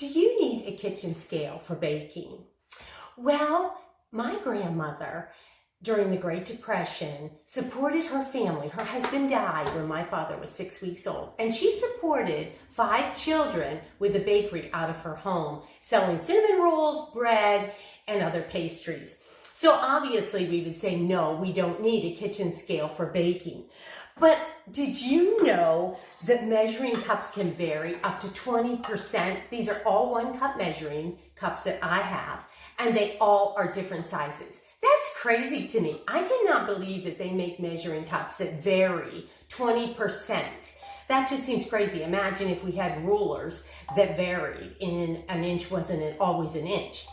Do you need a kitchen scale for baking? Well, my grandmother, during the Great Depression, supported her family. Her husband died when my father was 6 weeks old, and she supported 5 children with a bakery out of her home, selling cinnamon rolls, bread, and other pastries. So obviously we would say, no, we don't need a kitchen scale for baking. But did you know that measuring cups can vary up to 20%? These are all 1 cup measuring cups that I have, and they all are different sizes. That's crazy to me. I cannot believe that they make measuring cups that vary 20%. That just seems crazy. Imagine if we had rulers that varied in an inch wasn't always an inch.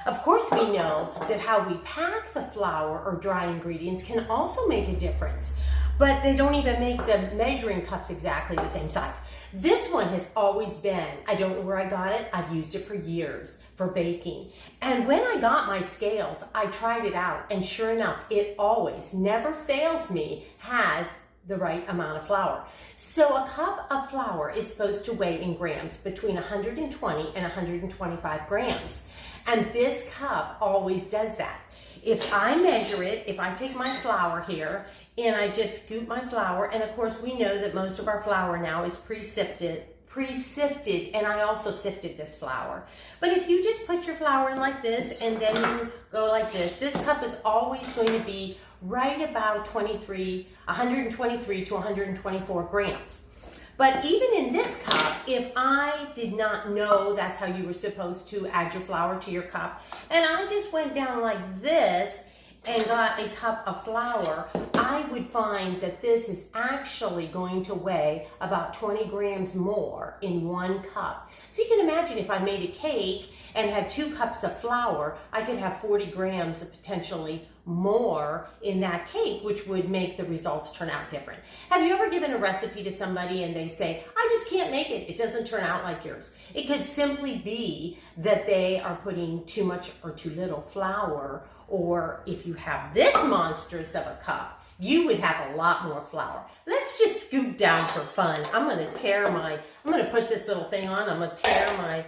Of course, we know that how we pack the flour or dry ingredients can also make a difference, but they don't even make the measuring cups exactly the same size. This one has always been, I don't know where I got it, I've used it for years for baking. And when I got my scales, I tried it out, and sure enough, it always, never fails me, has the right amount of flour. So a cup of flour is supposed to weigh in grams between 120 and 125 grams. And this cup always does that. If I measure it, if I take my flour here and I just scoop my flour, and of course we know that most of our flour now is pre-sifted, and I also sifted this flour. But if you just put your flour in like this and then you go like this cup is always going to be right about 123 to 124 grams. But even in this cup, if I did not know that's how you were supposed to add your flour to your cup, and I just went down like this and got a cup of flour, I would find that this is actually going to weigh about 20 grams more in 1 cup. So you can imagine if I made a cake and had 2 cups of flour, I could have 40 grams of potentially more in that cake, which would make the results turn out different. Have you ever given a recipe to somebody and they say, I just can't make it, it doesn't turn out like yours? It could simply be that they are putting too much or too little flour, or if you have this monstrous of a cup, you would have a lot more flour. Let's just scoop down for fun. I'm gonna put this little thing on, I'm gonna tear my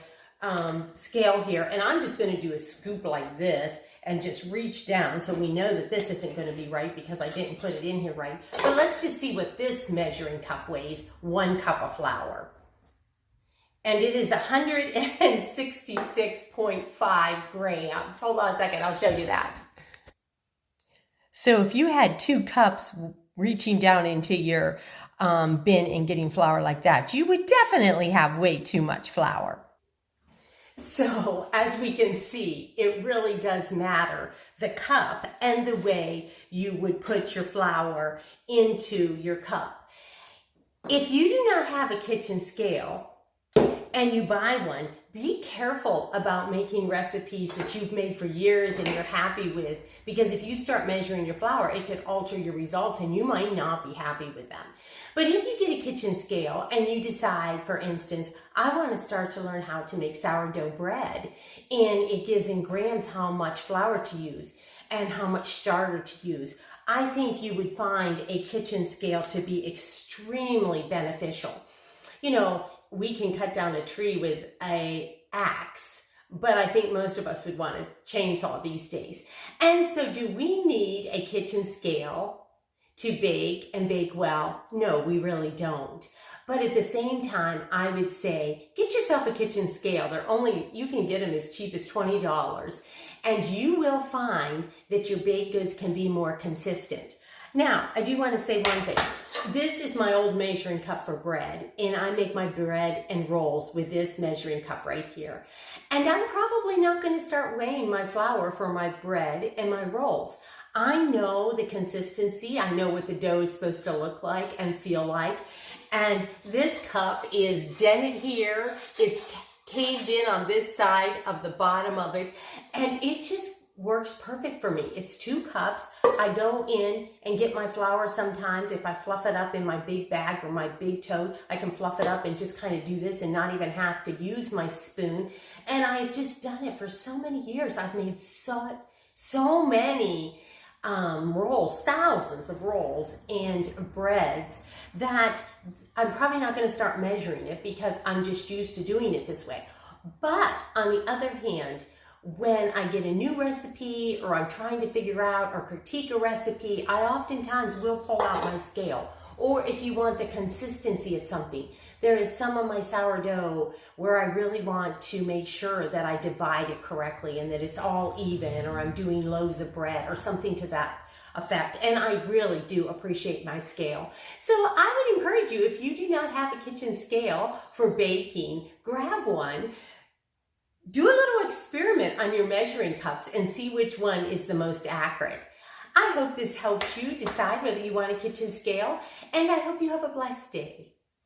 scale here, and I'm just gonna do a scoop like this and just reach down, so we know that this isn't gonna be right because I didn't put it in here right. But let's just see what this measuring cup weighs, 1 cup of flour. And it is 166.5 grams. Hold on a second, I'll show you that. So if you had 2 cups reaching down into your bin and getting flour like that, you would definitely have way too much flour. So as we can see, it really does matter, the cup and the way you would put your flour into your cup. If you do not have a kitchen scale and you buy one, be careful about making recipes that you've made for years and you're happy with, because if you start measuring your flour, it could alter your results and you might not be happy with them. But if you get a kitchen scale and you decide, for instance, I want to start to learn how to make sourdough bread, and it gives in grams how much flour to use and how much starter to use, I think you would find a kitchen scale to be extremely beneficial. You know, we can cut down a tree with an axe, but I think most of us would want a chainsaw these days. And so do we need a kitchen scale to bake and bake well? No, we really don't. But at the same time, I would say, get yourself a kitchen scale. You can get them as cheap as $20, and you will find that your baked goods can be more consistent. Now, I do want to say one thing. This is my old measuring cup for bread, and I make my bread and rolls with this measuring cup right here. And I'm probably not going to start weighing my flour for my bread and my rolls. I know the consistency. I know what the dough is supposed to look like and feel like. And this cup is dented here. It's caved in on this side of the bottom of it, and it just works perfect for me. It's 2 cups. I go in and get my flour sometimes. If I fluff it up in my big bag or my big tote, I can fluff it up and just kind of do this and not even have to use my spoon. And I've just done it for so many years. I've made so many rolls, thousands of rolls and breads, that I'm probably not going to start measuring it because I'm just used to doing it this way. But on the other hand, when I get a new recipe or I'm trying to figure out or critique a recipe, I oftentimes will pull out my scale. Or if you want the consistency of something, there is some of my sourdough where I really want to make sure that I divide it correctly and that it's all even, or I'm doing loaves of bread or something to that effect. And I really do appreciate my scale. So I would encourage you, if you do not have a kitchen scale for baking, grab one. Do a little experiment on your measuring cups and see which one is the most accurate. I hope this helps you decide whether you want a kitchen scale, and I hope you have a blessed day.